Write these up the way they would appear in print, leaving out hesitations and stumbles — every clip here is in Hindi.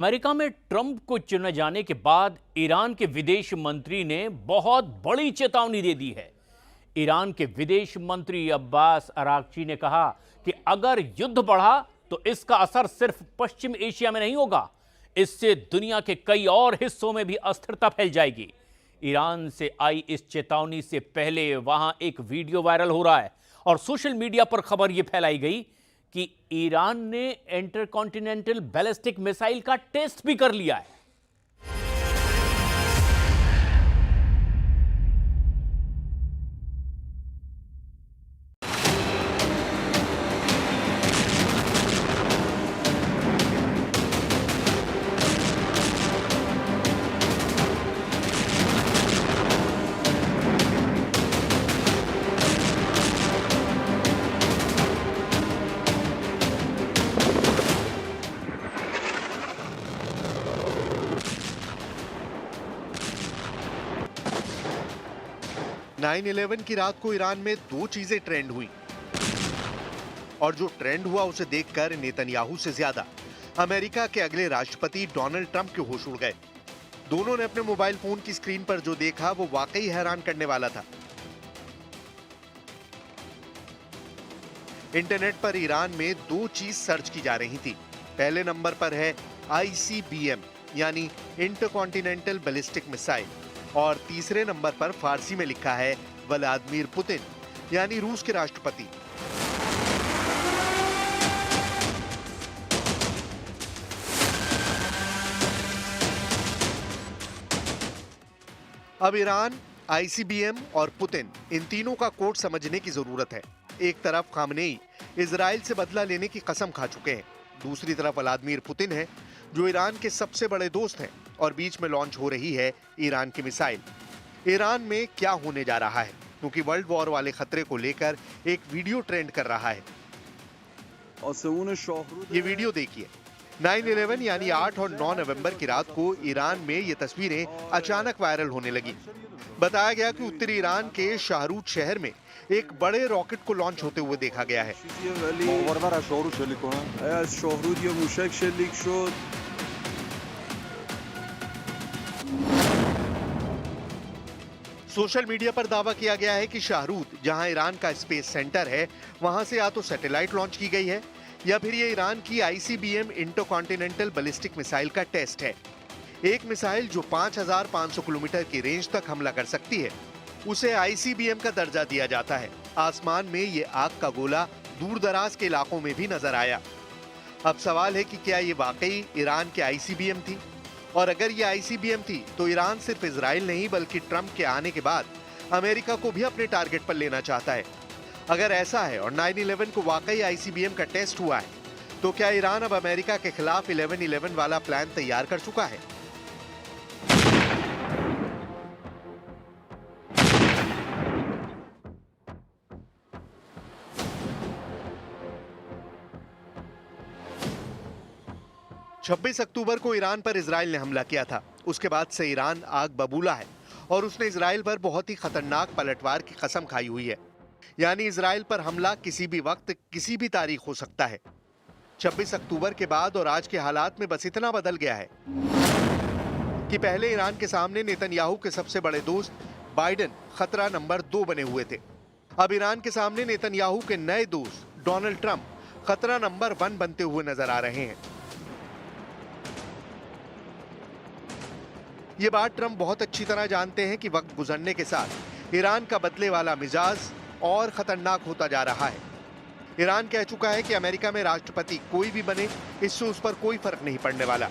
अमेरिका में ट्रंप को चुने जाने के बाद ईरान के विदेश मंत्री ने बहुत बड़ी चेतावनी दे दी है। ईरान के विदेश मंत्री अब्बास अरागची ने कहा कि अगर युद्ध बढ़ा तो इसका असर सिर्फ पश्चिम एशिया में नहीं होगा, इससे दुनिया के कई और हिस्सों में भी अस्थिरता फैल जाएगी। ईरान से आई इस चेतावनी से पहले वहां एक वीडियो वायरल हो रहा है और सोशल मीडिया पर खबर यह फैलाई गई कि ईरान ने इंटरकॉन्टिनेंटल बैलिस्टिक मिसाइल का टेस्ट भी कर लिया है। 9/11 की रात को ईरान में दो चीजें ट्रेंड हुई और जो ट्रेंड हुआ उसे देखकर नेतन्याहू से ज्यादा अमेरिका के अगले राष्ट्रपति डोनाल्ड ट्रंप के होश उड़ गए। दोनों ने अपने मोबाइल फोन की स्क्रीन पर जो देखा वो वाकई हैरान करने वाला था। इंटरनेट पर ईरान में दो चीज सर्च की जा रही थी। पहले नंबर पर है ICBM यानी इंटरकॉन्टिनेंटल बैलिस्टिक मिसाइल और तीसरे नंबर पर फारसी में लिखा है व्लादिमीर पुतिन यानी रूस के राष्ट्रपति। अब ईरान, ICBM और पुतिन इन तीनों का कोड समझने की जरूरत है। एक तरफ खामनेई इजराइल से बदला लेने की कसम खा चुके हैं, दूसरी तरफ व्लादिमीर पुतिन है जो ईरान के सबसे बड़े दोस्त हैं और बीच में लॉन्च हो रही है ईरान की मिसाइल। ईरान में क्या होने जा रहा है, क्योंकि वर्ल्ड वॉर वाले खतरे को लेकर एक वीडियो ट्रेंड कर रहा है। ये वीडियो देखिए। 9/11 यानी 8 और 9 नवंबर की रात को ईरान में ये तस्वीरें अचानक वायरल होने लगी। बताया गया कि उत्तरी ईरान के शाहरूद शहर में एक बड़े रॉकेट को लॉन्च होते हुए देखा गया है। सोशल मीडिया पर दावा किया गया है कि शाहरूद, जहां ईरान का स्पेस सेंटर है, वहां से या तो सैटेलाइट लॉन्च की गई है या फिर ये ईरान की ICBM इंटरकॉन्टिनेंटल बैलिस्टिक मिसाइल का टेस्ट है। एक मिसाइल जो 5500 किलोमीटर की रेंज तक हमला कर सकती है, उसे ICBM का दर्जा दिया जाता है। आसमान में ये आग का गोला दूर दराज के इलाकों में भी नजर आया। अब सवाल है कि क्या ये वाकई ईरान के ICBM थी, और अगर ये ICBM थी तो ईरान सिर्फ इजराइल नहीं बल्कि ट्रंप के आने के बाद अमेरिका को भी अपने टारगेट पर लेना चाहता है। अगर ऐसा है और 9/11 को वाकई ICBM का टेस्ट हुआ है, तो क्या ईरान अब अमेरिका के खिलाफ 11/11 वाला प्लान तैयार कर चुका है? छब्बीस अक्टूबर को ईरान पर इजराइल ने हमला किया था। उसके बाद से ईरान आग बबूला है और उसने इजराइल पर बहुत ही खतरनाक पलटवार की कसम खाई हुई है। यानी इजराइल पर हमला किसी भी वक्त, किसी भी तारीख हो सकता है। 26 अक्टूबर के बाद और आज के हालात में बस इतना बदल गया है कि पहले ईरान के सामने नेतन्याहू के सबसे बड़े दोस्त बाइडेन खतरा नंबर 2 बने हुए थे। अब ईरान के सामने नेतन्याहू के नए दोस्त डोनाल्ड ट्रंप खतरा नंबर 1 बनते हुए नजर आ रहे हैं। ये बात ट्रंप बहुत अच्छी तरह जानते हैं कि वक्त गुजरने के साथ ईरान का बदले वाला मिजाज और खतरनाक होता जा रहा है। ईरान कह चुका है कि अमेरिका में राष्ट्रपति कोई भी बने, इससे उस पर कोई फर्क नहीं पड़ने वाला।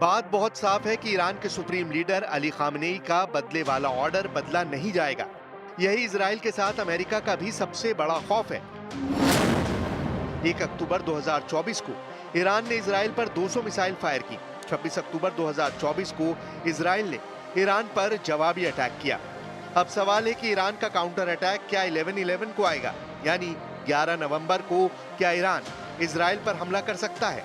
बात बहुत साफ है कि ईरान के सुप्रीम लीडर अली खामनेई का बदले वाला ऑर्डर बदला नहीं जाएगा। यही इजराइल के साथ अमेरिका का भी सबसे बड़ा खौफ है। 1 अक्टूबर 2024 को ईरान ने इजराइल पर 200 मिसाइल फायर की। 26 अक्टूबर 2024 को इजराइल ने ईरान पर जवाबी अटैक किया। अब सवाल है कि ईरान का काउंटर अटैक क्या 11/11 को आएगा, यानी 11 नवंबर को क्या ईरान इजराइल पर हमला कर सकता है?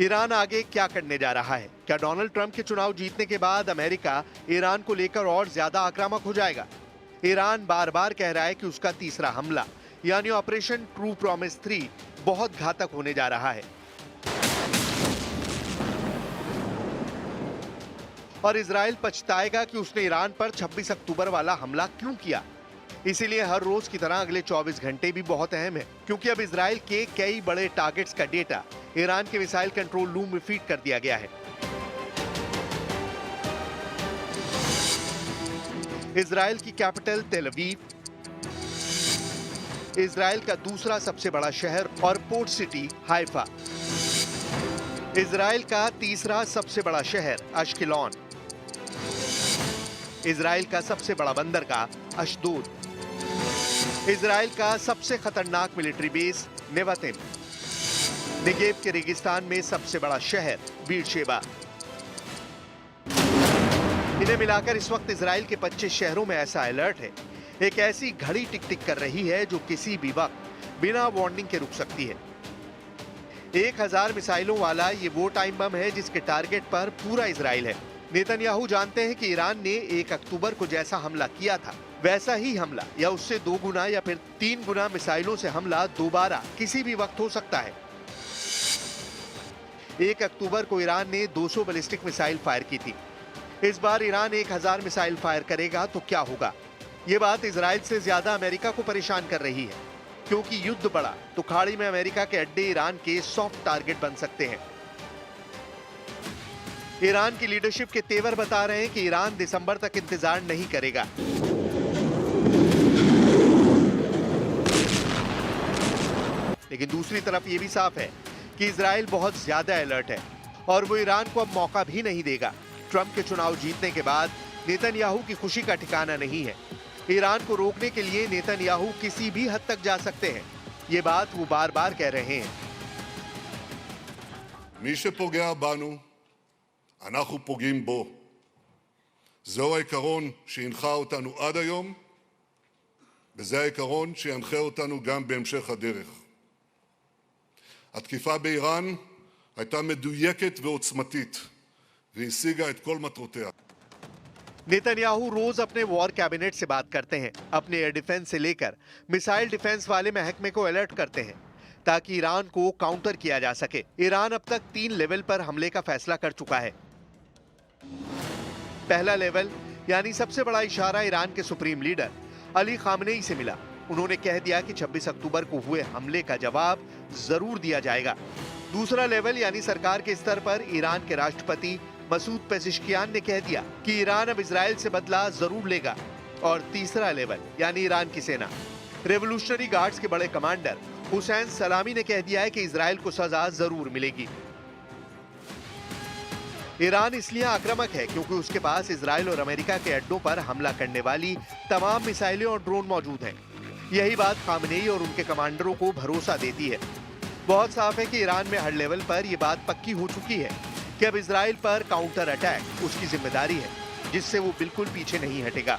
ईरान आगे क्या करने जा रहा है? क्या डोनाल्ड ट्रंप के चुनाव जीतने के बाद अमेरिका ईरान को लेकर और ज्यादा आक्रामक हो जाएगा? ईरान बार बार कह रहा है कि उसका तीसरा हमला यानी ऑपरेशन ट्रू प्रॉमिस 3 बहुत घातक होने जा रहा है और इजराइल पछताएगा कि उसने ईरान पर 26 अक्टूबर वाला हमला क्यों किया। इसीलिए हर रोज की तरह अगले 24 घंटे भी बहुत अहम है, क्योंकि अब इजराइल के कई बड़े टारगेट्स का डेटा ईरान के मिसाइल कंट्रोल रूम में फीड कर दिया गया है। इजराइल की कैपिटल तेल अवीव, इजराइल का दूसरा सबसे बड़ा शहर और पोर्ट सिटी हाइफा, इजराइल का तीसरा सबसे बड़ा शहर अश्केलॉन, इजराइल का सबसे बड़ा बंदरगाह अशदोद, इजराइल का सबसे खतरनाक मिलिट्री बेस नेवातिम, नेगेव के रेगिस्तान में सबसे बड़ा शहर बीरशेबा। इन्हें मिलाकर इस वक्त इजराइल के 25 शहरों में ऐसा अलर्ट है, एक ऐसी घड़ी टिक टिक कर रही है जो किसी भी वक्त बिना वार्निंग के रुक सकती है। 1000 मिसाइलों वाला ये वो टाइम बम है जिसके टारगेट पर पूरा इजराइल है। नेतन्याहू जानते हैं कि ईरान ने 1 अक्टूबर को जैसा हमला किया था वैसा ही हमला या उससे 2 गुना या फिर 3 गुना मिसाइलों से हमला दोबारा किसी भी वक्त हो सकता है। 1 अक्टूबर को ईरान ने 200 बैलिस्टिक मिसाइल फायर की थी। इस बार ईरान 1000 मिसाइल फायर करेगा तो क्या होगा? ये बात इजराइल से ज्यादा अमेरिका को परेशान कर रही है, क्योंकि युद्ध बढ़ा तो खाड़ी में अमेरिका के अड्डे ईरान के सॉफ्ट टारगेट बन सकते हैं। ईरान की लीडरशिप के तेवर बता रहे हैं कि ईरान दिसंबर तक इंतजार नहीं करेगा। लेकिन दूसरी तरफ यह भी साफ है कि इजराइल बहुत ज्यादा अलर्ट है और वो ईरान को अब मौका भी नहीं देगा। ट्रंप के चुनाव जीतने के बाद नेतन्याहू की खुशी का ठिकाना नहीं है। ईरान को रोकने के लिए नेतन्याहू किसी भी हद तक जा सकते हैं, ये बात वो बार बार कह रहे हैं। מי שפוגע בנו, אנחנו פוגעים בו. זהו העיקרון שהנחה אותנו עד היום, וזה העיקרון שינחה אותנו גם בהמשך הדרך. התקיפה באיראן הייתה מדויקת ועוצמתית, והשיגה את כל מטרותיה. नेतन्याहू रोज अपने वॉर कैबिनेट से बात करते हैं, अपने एयर डिफेंस से लेकर मिसाइल डिफेंस वाले महकमे को अलर्ट करते हैं ताकि ईरान को काउंटर किया जा सके। ईरान अब तक 3 लेवल पर हमले का फैसला कर चुका है। पहला लेवल यानी सबसे बड़ा इशारा ईरान के सुप्रीम लीडर अली खामनेई से मिला। उन्होंने कह दिया कि 26 अक्टूबर को हुए हमले का जवाब जरूर दिया जाएगा। दूसरा लेवल यानी सरकार के स्तर पर ईरान के राष्ट्रपति मसूद पेजिशकियान ने कह दिया कि ईरान अब इजराइल से बदला जरूर लेगा। और तीसरा लेवल यानी ईरान की सेना, रेवोल्यूशनरी गार्ड्स के बड़े कमांडर हुसैन सलामी ने कह दिया है कि इजराइल को सजा जरूर मिलेगी। ईरान इसलिए आक्रामक है क्योंकि उसके पास इजराइल और अमेरिका के अड्डों पर हमला करने वाली तमाम मिसाइलें और ड्रोन मौजूद हैं। यही बात खामनेई और उनके कमांडरों को भरोसा देती है। बहुत साफ है कि ईरान में हर लेवल पर यह बात पक्की हो चुकी है कि अब इजराइल पर काउंटर अटैक उसकी जिम्मेदारी है, जिससे वो बिल्कुल पीछे नहीं हटेगा।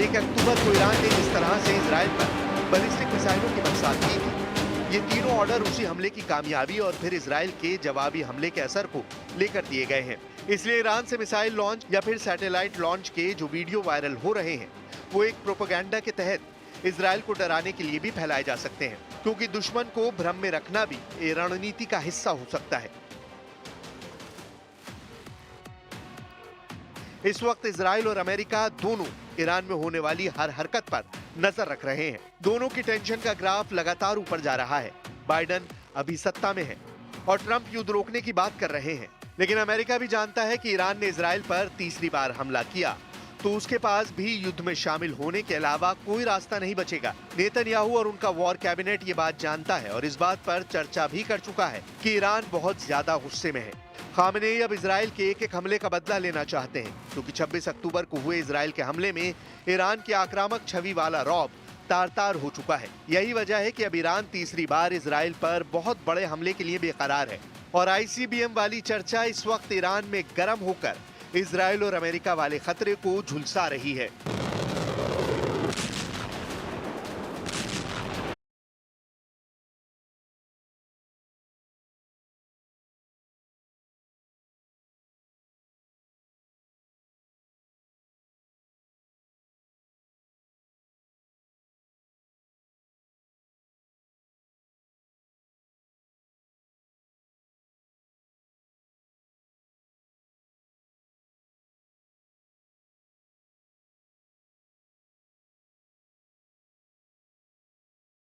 1 अक्टूबर को ईरान ने जिस तरह से इजराइल पर बैलिस्टिक मिसाइलों की बरसात की थी, ये तीनों ऑर्डर उसी हमले की कामयाबी और फिर इजराइल के जवाबी हमले के असर को लेकर दिए गए हैं। इसलिए ईरान से मिसाइल लॉन्च या फिर सैटेलाइट लॉन्च के जो वीडियो वायरल हो रहे हैं, वो एक प्रोपेगेंडा के तहत इजराइल को डराने के लिए भी फैलाए जा सकते हैं, क्योंकि दुश्मन को भ्रम में रखना भी ये रणनीति का हिस्सा हो सकता है। इस वक्त इजराइल और अमेरिका दोनों ईरान में होने वाली हर हरकत पर नजर रख रहे हैं। दोनों की टेंशन का ग्राफ लगातार ऊपर जा रहा है। बाइडेन अभी सत्ता में है और ट्रंप युद्ध रोकने की बात कर रहे हैं, लेकिन अमेरिका भी जानता है कि ईरान ने इजराइल पर तीसरी बार हमला किया तो उसके पास भी युद्ध में शामिल होने के अलावा कोई रास्ता नहीं बचेगा। नेतन्याहू और उनका वॉर कैबिनेट ये बात जानता है और इस बात पर चर्चा भी कर चुका है कि ईरान बहुत ज्यादा गुस्से में है। खामेनेई अब इजराइल के एक हमले का बदला लेना चाहते हैं, क्योंकि 26 अक्टूबर को हुए इजराइल के हमले में ईरान की आक्रामक छवि वाला रौब तार-तार हो चुका है। यही वजह है कि अब ईरान तीसरी बार इजराइल पर बहुत बड़े हमले के लिए बेकरार है और ICBM वाली चर्चा इस वक्त ईरान में गर्म होकर इजराइल और अमेरिका वाले खतरे को झुलसा रही है।